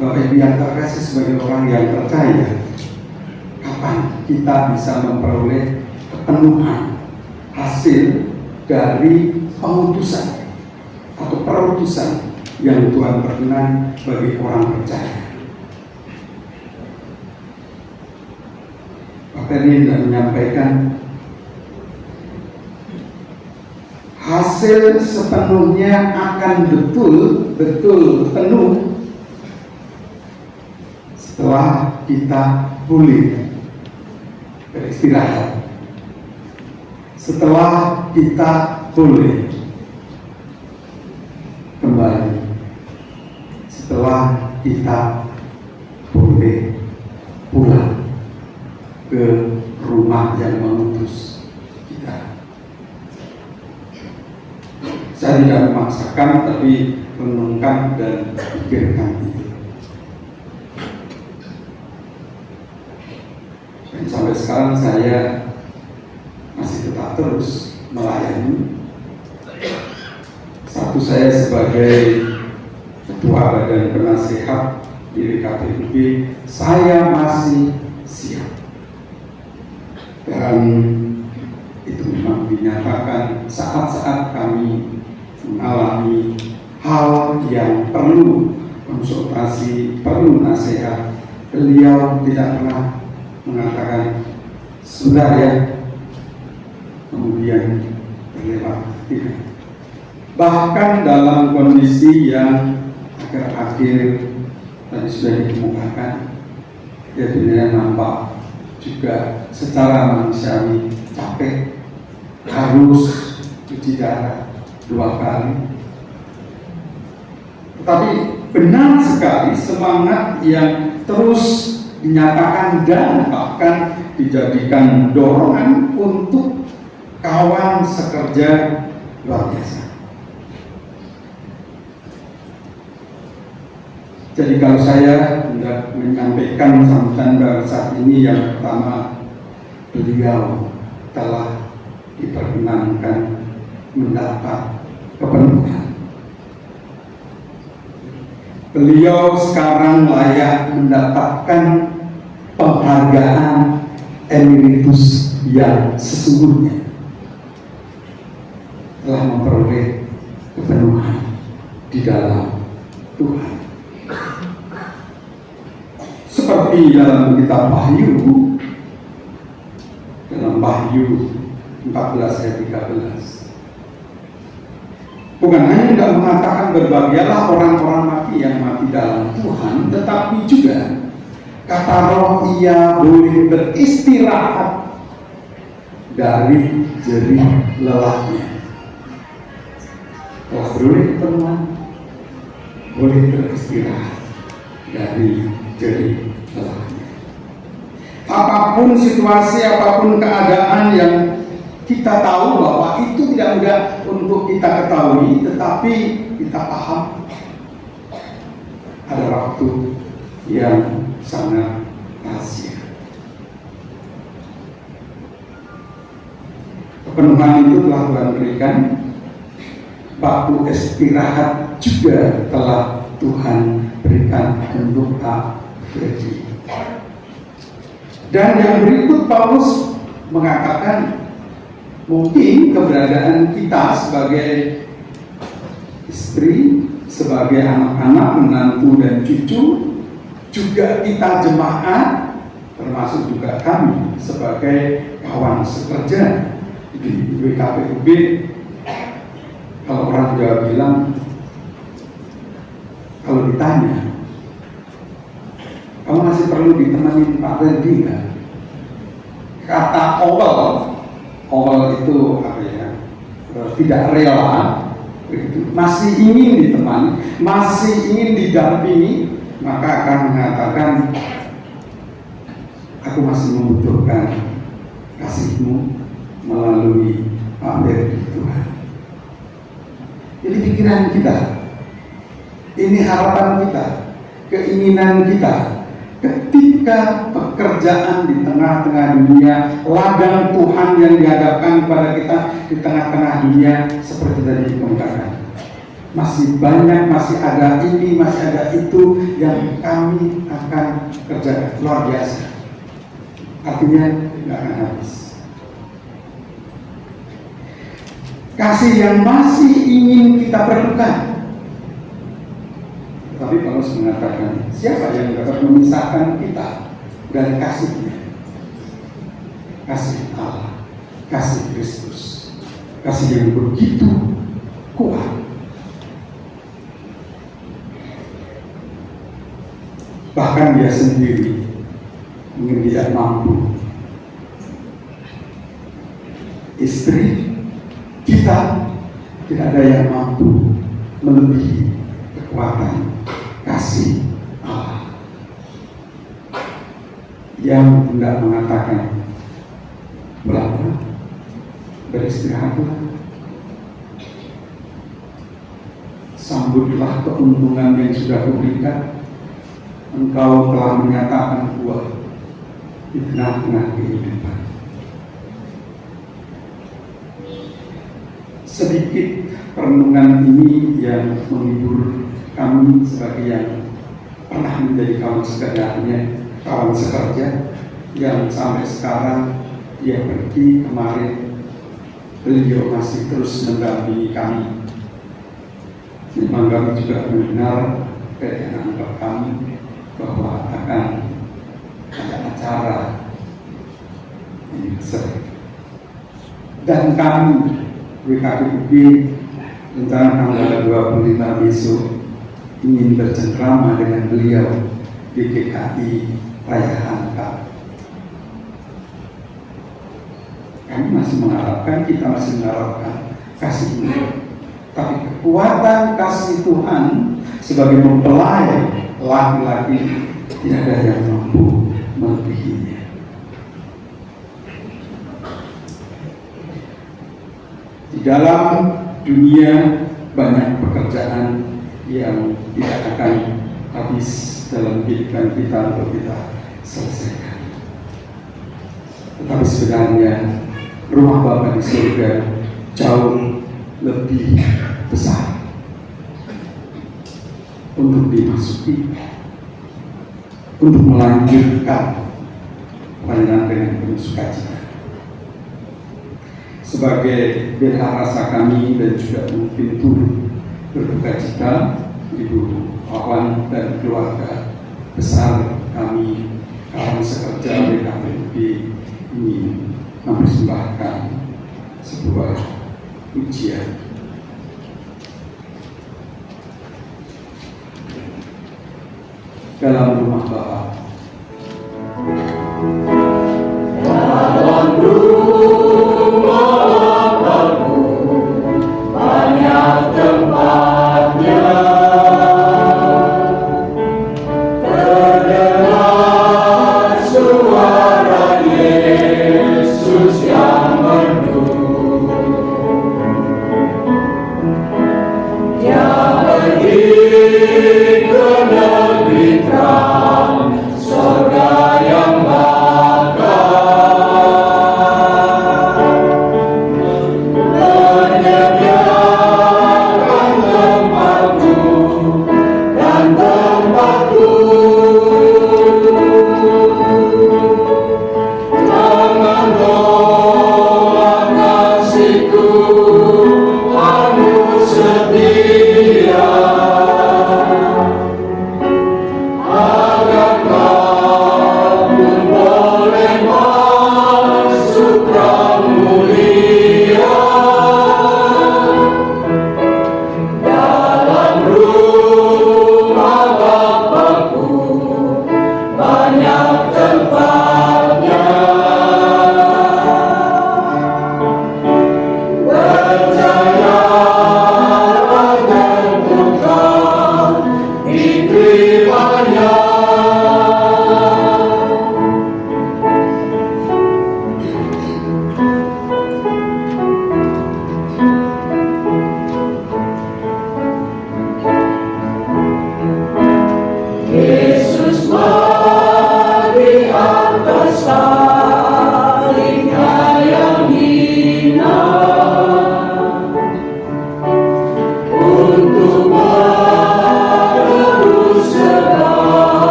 Bapak Ibu yang terkasih, sebagai orang yang percaya, kapan kita bisa memperoleh kepenuhan hasil dari pengutusan atau perutusan yang Tuhan berkenan bagi orang percaya? Pak Ferdi sudah menyampaikan hasil sepenuhnya akan betul penuh setelah kita pulih beristirahat, setelah kita boleh kembali, setelah kita boleh pulang ke rumah yang mengutus kita. Saya tidak memaksakan, tapi renungkan dan pikirkan itu. Dan sampai sekarang saya masih tetap terus melayani. Satu, saya sebagai ketua badan penasehat di DKPUB, saya masih siap. Dan itu memang dinyatakan saat-saat kami mengalami hal yang perlu konsultasi, perlu nasihat, beliau tidak pernah mengatakan sudah ya, kemudian terlewat. Tidak. Bahkan dalam kondisi yang akhir-akhir tadi sudah dikemukakan, ya dunia nampak juga secara manusiawi capek, harus cuci darah 2 kali. Tetapi benar sekali semangat yang terus dinyatakan dan bahkan dijadikan dorongan untuk kawan sekerja luar biasa. Jadi kalau saya hendak menyampaikan sambutan pada saat ini, yang pertama, beliau telah diperkenankan mendapat kepenuhan. Beliau sekarang layak mendapatkan penghargaan emeritus yang sesungguhnya, telah memperoleh kepenuhan di dalam Tuhan. Seperti dalam kitab Wahyu, dalam Wahyu 14 ayat 13, bukan hanya tidak mengatakan berbahagialah orang-orang mati yang mati dalam Tuhan, tetapi juga kata Roh ia boleh beristirahat dari jerih lelahnya. Telah beroleh kepenuhan, boleh beristirahat dari jerih lelahnya. Apapun situasi, apapun keadaan yang kita tahu bahwa itu tidak mudah untuk kita ketahui, tetapi kita paham ada waktu yang sangat rahasia. Kepenuhan itu telah Tuhan berikan. Waktu istirahat juga telah Tuhan berikan untuk Pak Ferdi. Dan yang berikut Paulus mengatakan, mungkin keberadaan kita sebagai istri, sebagai anak-anak, menantu dan cucu, juga kita jemaat, termasuk juga kami sebagai kawan sekerja di WKPUB. Kalau orang Jawa bilang, kalau ditanya, kamu masih perlu ditemani Pak Ferdi nggak? Kata awal itu apa ya? tidak rela, masih ingin ditemani, masih ingin didampingi, maka akan mengatakan, aku masih membutuhkan kasih-Mu melalui pemberi Tuhan. Ini pikiran kita, ini harapan kita, keinginan kita. Ketika pekerjaan di tengah-tengah dunia, ladang Tuhan yang dihadapkan kepada kita di tengah-tengah dunia, seperti tadi dikemukakan, masih banyak, masih ada ini, masih ada itu yang kami akan kerjakan. Luar biasa. Artinya tidak akan habis. Kasih yang masih ingin kita perlukan. Tapi Paulus mengatakan, siapa yang dapat memisahkan kita dari kasih-Nya? Kasih Allah, kasih Kristus, kasih yang begitu kuat. Bahkan Dia sendiri mungkin tidak mampu. Istri kita tidak ada yang mampu melebihi kekuatan kasih Allah. Yang tidak mengatakan beristirahatlah, sambutlah keuntungan yang sudah kuberikan. Engkau telah menyatakan buah di tengah-tengah kehidupan. Sedikit perenungan ini yang menghibur kami sebagai yang pernah menjadi kawan sekerja, yang sampai sekarang dia pergi, kemarin beliau masih terus mendampingi kami. Memang kami juga mendengar dari anak-anak kami bahwa akan ada acara ini besar, dan kami WKPUB rencana tanggal 25 besok ingin bercengkrama dengan beliau di GKI Raya Hankam. Kami masih mengharapkan, kita masih mengharapkan kasih ini, tapi kekuatan kasih Tuhan sebagai mempelai laki-laki tidak ada yang mampu melebihinya. Di dalam dunia banyak pekerjaan yang tidak akan habis dalam kehidupan kita untuk kita selesaikan. Tetapi sebenarnya rumah Bapa di surga jauh lebih besar untuk dimasuki, untuk melanjutkan pelayanan dengan penuh sukacita. Sebagai bela rasa kami dan juga mungkin turut berduka cita, Ibu Wawan dan keluarga besar kami kawan sekerja WKPUB ini mempersembahkan sebuah ujian. Dalam rumah Bapa, dalam rumah Bapa banyak tempatnya, terdengar suara Yesus yang merdu. Dia pergi ke negeri terang, surga yang setia.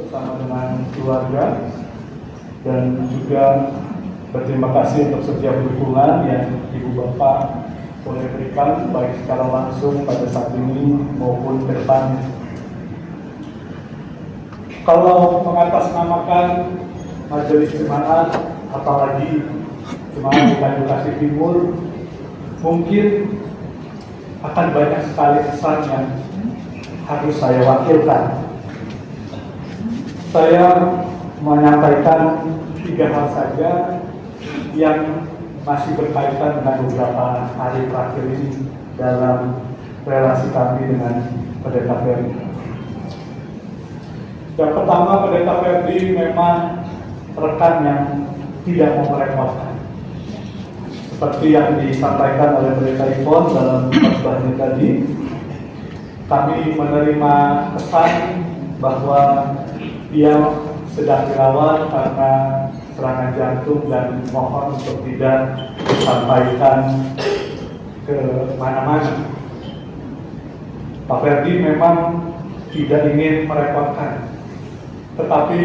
bersama dengan keluarga, dan juga berterima kasih untuk setiap dukungan yang Ibu Bapak boleh berikan baik secara langsung pada saat ini maupun ke depannya. Kalau mengatasnamakan Majelis Jemaat, apalagi Jemaat Edukasi Timur, mungkin akan banyak sekali kesan yang harus saya wakilkan. Saya menyampaikan 3 hal saja yang masih berkaitan dengan beberapa hari terakhir ini dalam relasi kami dengan Pendeta Ferdi. Yang pertama, Pendeta Ferdi memang rekan yang tidak mau merepotkan. Seperti yang disampaikan oleh Pendeta Ipon dalam khotbahnya tadi, kami menerima pesan bahwa dia sedang dirawat karena serangan jantung dan mohon untuk tidak disampaikan ke mana-mana. Pak Ferdi memang tidak ingin merepotkan, tetapi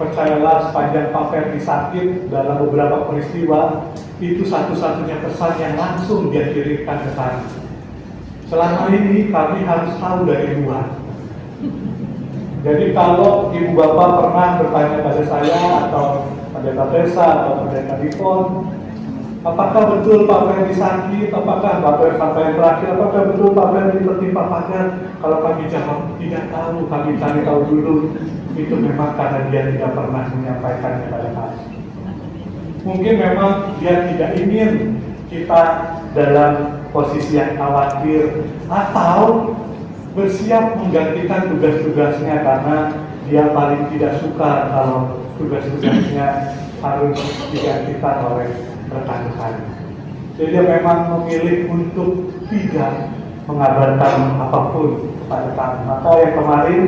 percayalah, sepanjang Pak Ferdi sakit dalam beberapa peristiwa, itu satu-satunya pesan yang langsung dia kirimkan ke kami. Selama ini kami harus tahu dari luar. Jadi kalau Ibu Bapak pernah bertanya pada saya atau Pendeta Tessa atau Pendeta Ipon, apakah betul Pak Ferdi sakit? Apakah Pak Ferdi sampai yang terakhir? Apakah betul Pak Ferdi tertimpa pagar? Kalau kami jawab tidak tahu, kami cari tahu dulu. Itu memang karena dia tidak pernah menyampaikannya pada kami. Mungkin memang dia tidak ingin kita dalam posisi yang khawatir atau bersiap menggantikan tugas-tugasnya, karena dia paling tidak suka kalau tugas-tugasnya harus digantikan oleh rekan-rekan. Jadi dia memang memilih untuk tidak mengabarkan apapun kepada kami. Maka yang kemarin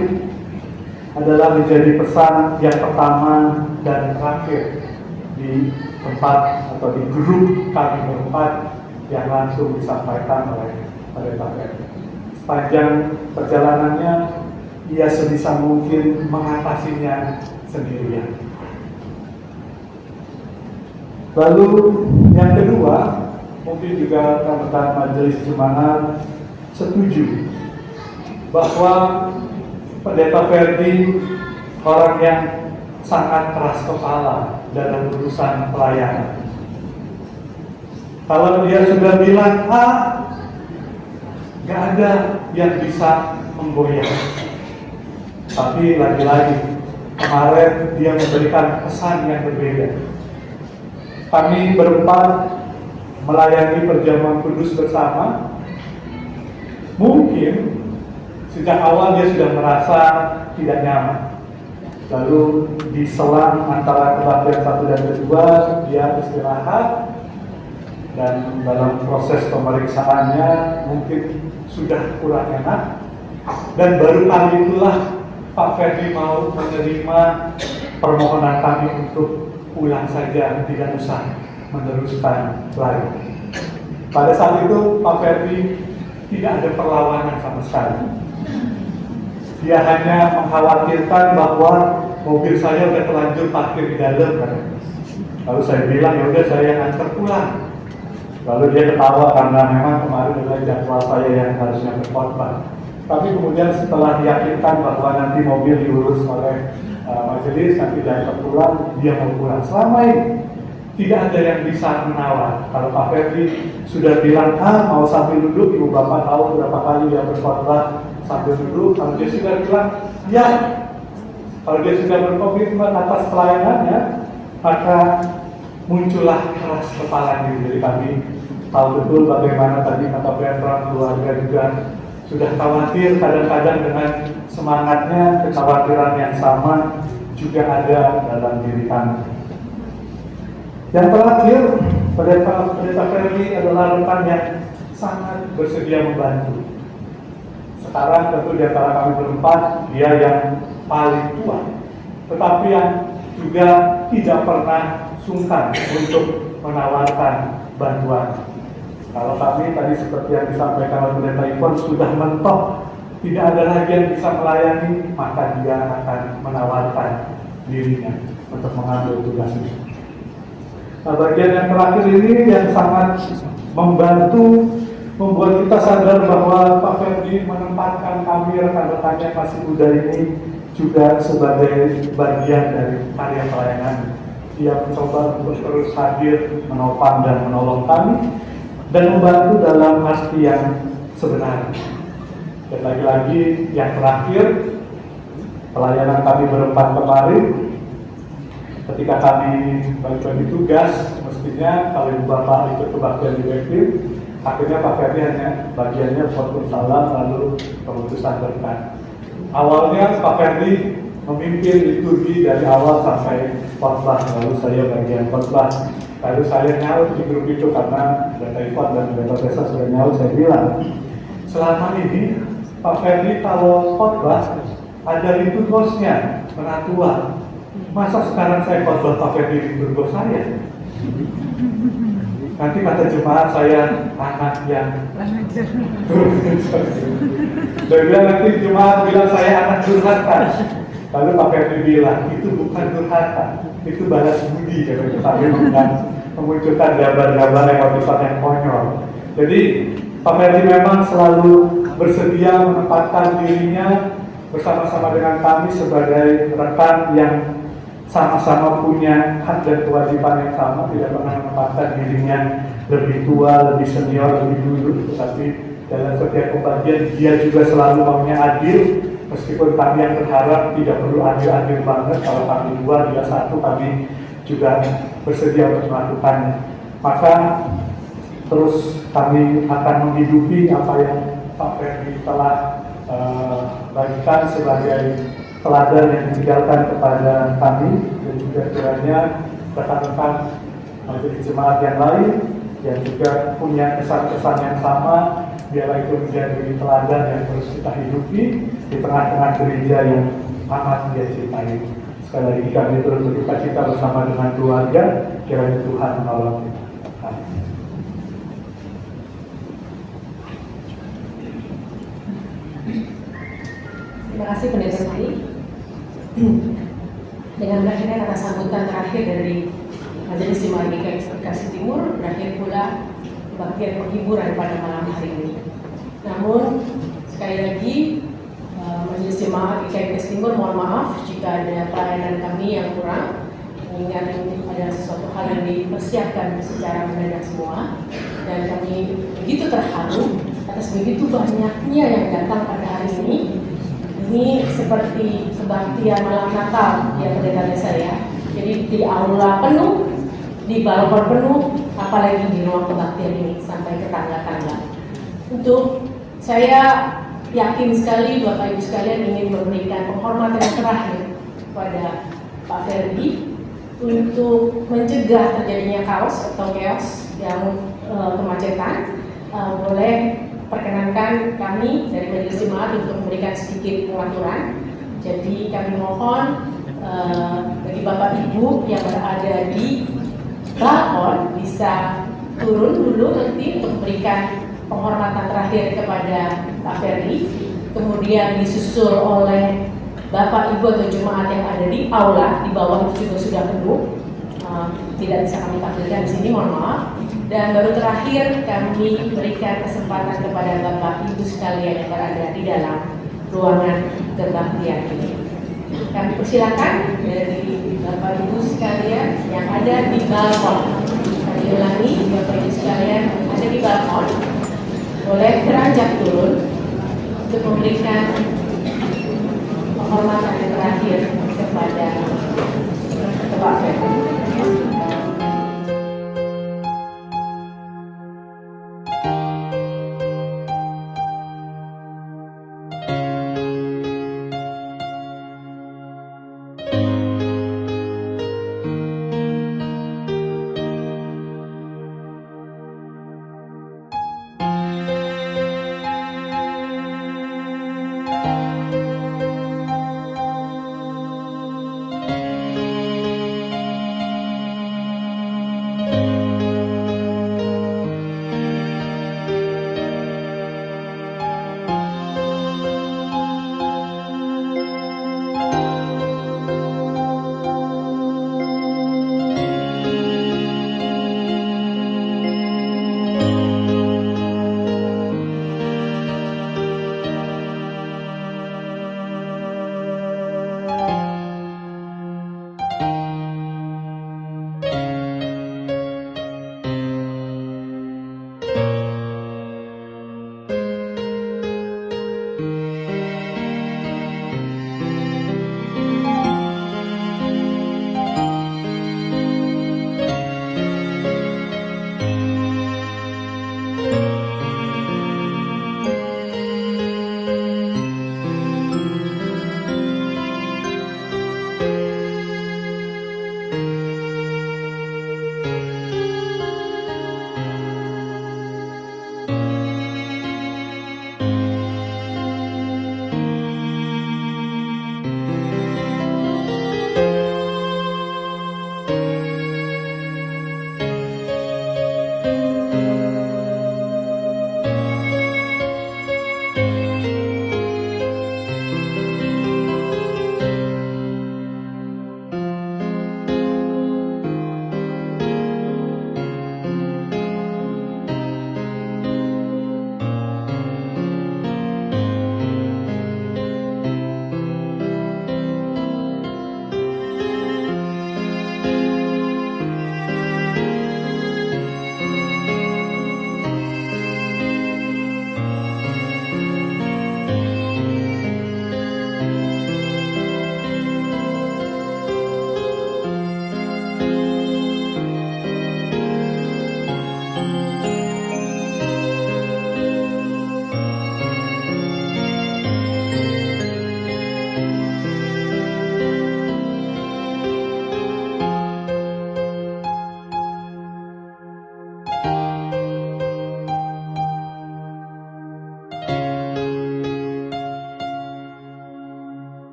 adalah menjadi pesan yang pertama dan terakhir di tempat atau di grup kami berempat yang langsung disampaikan oleh Pendeta Ferdi. Sepanjang perjalanannya, ia sebisa mungkin mengatasinya sendirian. Lalu yang kedua, mungkin juga rekan-rekan Majelis Jemaat setuju bahwa Pendeta Ferdi orang yang sangat keras kepala dalam urusan pelayanan. Kalau dia sudah bilang A, gak ada yang bisa menggoyah. Tapi lagi-lagi kemarin dia memberikan pesan yang berbeda. Kami berempat melayani perjamuan kudus bersama. Mungkin sejak awal dia sudah merasa tidak nyaman. Lalu di selang antara kebaktian 1 dan 2 dia istirahat, dan dalam proses pemeriksaannya mungkin sudah kurang enak, dan baru kali itulah Pak Ferdi mau menerima permohonan kami untuk pulang saja, tidak usah meneruskan lagi. Pada saat itu Pak Ferdi tidak ada perlawanan sama sekali. Dia hanya mengkhawatirkan bahwa mobil saya udah terlanjur parkir di dalam kan. Lalu saya bilang, ya udah saya antar pulang. Lalu dia ketawa karena memang kemarin adalah jadwal saya yang harusnya berkhotbah. Tapi kemudian setelah diyakinkan bahwa nanti mobil diurus oleh majelis, nanti dia antar pulang, dia mau pulang. Selama ini tidak ada yang bisa menawar. Kalau Pak Ferdi sudah bilang, mau sambil duduk, Ibu Bapak tahu berapa kali dia berkhotbah sambil duduk. Kalau dia sudah bilang, ya, kalau dia sudah berkomitmen atas pelayanannya, maka muncullah keras kepala diri kami. Tahu betul bagaimana tadi kata Bertrand, keluarga juga sudah khawatir, kadang-kadang dengan semangatnya, kekhawatiran yang sama juga ada dalam diri kami. Yang terakhir, Pendeta Ferdi adalah rekan yang sangat bersedia membantu. Sekarang tentu di antara kami berempat, dia yang paling tua, tetapi yang juga tidak pernah sungkan untuk menawarkan bantuan. Kalau kami tadi seperti yang disampaikan oleh Pendeta Ivon sudah mentok, tidak ada lagi yang bisa melayani, maka dia akan menawarkan dirinya untuk mengambil tugas ini. Nah, bagian yang terakhir ini yang sangat membantu, membuat kita sadar bahwa Pak Ferdi menempatkan kami rekan-rekannya masih muda ini juga sebagai bagian dari karya pelayanan. Dia mencoba untuk terus hadir, menopang dan menolong kami, dan membantu dalam arti yang sebenarnya. Dan lagi-lagi yang terakhir, pelayanan kami berempat kemarin, ketika kami bagi-bagi tugas, mestinya kalau Ibu Bapak ikut kebaktian direktif, akhirnya Pak Ferdi hanya bagiannya foto salam lalu pemutusan berkat. Awalnya Pak Ferdi memimpin liturgi dari awal sampai khotbah, lalu saya bagian khotbah. Lalu saya nyaut di grup itu karena Pendeta Ivon dan Pendeta Tessa sudah nyaut, saya bilang, selama ini Pak Ferdi kalau khotbah ada liturgosnya, penatua. Masa sekarang saya khotbah Pak Ferdi liturgos saya? Nanti kata jemaat saya anak yang dan bilang nanti jemaat bilang saya anak durhaka. Lalu Pak Ferdi bilang itu bukan durhaka, itu balas budi, katanya, sambil memunculkan gambar-gambar yang konyol. Jadi Pak Ferdi memang selalu bersedia menempatkan dirinya bersama-sama dengan kami sebagai rekan yang sama-sama punya hak dan kewajiban yang sama, tidak pernah menempatkan dirinya lebih tua, lebih senior, lebih dulu, tetapi dalam setiap pembagian dia juga selalu maunya adil, meskipun kami yang berharap tidak perlu adil-adil banget, kalau kami dua, dia satu, kami juga bersedia untuk melakukannya. Maka terus kami akan menghidupi apa yang Pak Ferdi telah bagikan sebagai teladan yang ditinggalkan kepada kami, dan juga kiranya rekan-rekan majelis jemaat yang lain yang juga punya kesan-kesan yang sama, biarlah itu menjadi teladan yang terus kita hidupi di tengah-tengah gereja yang amat dia cintai. Sekali lagi kami terus berduka cita bersama dengan keluarga, kiranya Tuhan menolong kita. Amin. Terima kasih Pendeta Sari. Dengan berakhirnya kata sambutan terakhir dari Majelis Jemaat GKI Bekasi Timur, berakhir pula kebaktian penghiburan pada malam hari ini. Namun sekali lagi Majelis Jemaat GKI Bekasi Timur mohon maaf jika ada pelayanan kami yang kurang, mengingat ini adalah sesuatu hal yang dipersiapkan secara mendadak semua, dan kami begitu terharu atas begitu banyaknya yang datang pada hari ini. Ini seperti kebaktian malam Natal ya Pendeta saya. Jadi di aula penuh, di balkon penuh, apalagi di ruang kebaktian ini sampai ke tangga-tangga. Untuk saya yakin sekali Bapak Ibu sekalian ingin memberikan penghormatan yang terakhir kepada Pak Ferdi untuk mencegah terjadinya chaos yang kemacetan. Boleh perkenankan kami dari Majelis Jemaat untuk memberikan sedikit pengaturan. Jadi kami mohon bagi Bapak Ibu yang berada di balkon bisa turun dulu nanti untuk memberikan penghormatan terakhir kepada Pak Ferdi. Kemudian disusul oleh Bapak Ibu atau jemaat yang ada di aula, di bawah itu juga sudah penuh. Tidak bisa kami tampilkan di sini, mohon maaf. Dan baru terakhir kami berikan kesempatan kepada Bapak Ibu sekalian yang berada di dalam ruangan kebaktian ini. Kami persilakan dari Bapak Ibu sekalian yang ada di balkon. Kami ulangi, Bapak Ibu sekalian yang ada di balkon boleh beranjak turun untuk memberikan penghormatan yang terakhir kepada Bapak Ferdi.